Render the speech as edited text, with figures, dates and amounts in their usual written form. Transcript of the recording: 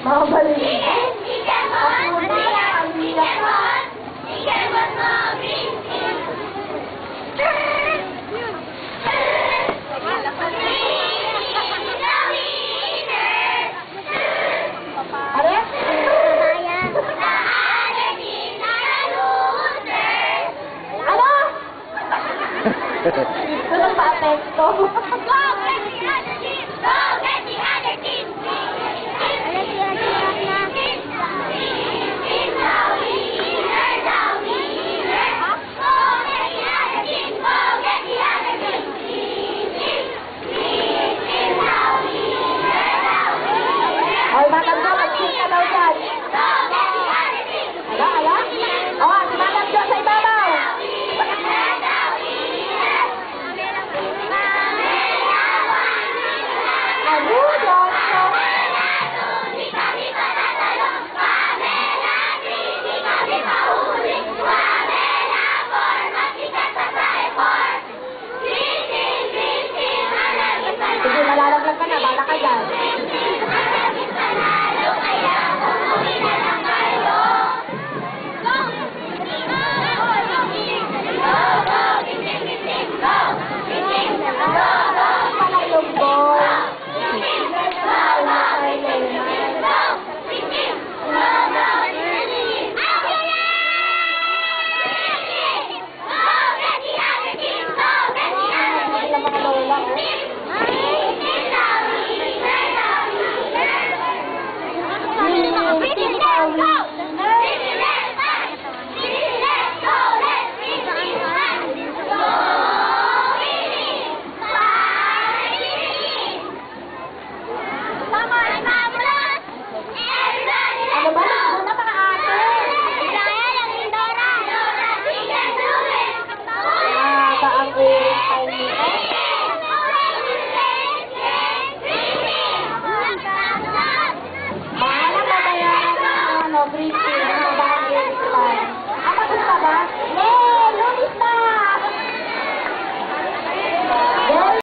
Mabalik. Ito lang pa-apekto. Go get the other team! Go get the other team! Ay, Madam Jo, mag-check ka daw dyan. Ala, ala? Oh, si Madam Jo sa ibabaw. Ano, Johnson? Sige, malalaglag ka na. Bala ka dyan. Ano ba? Ano mga ate? Ba ang time nito? Mahal ang babayaran ng briefing. Ano ba ang time? Gusto ba? No!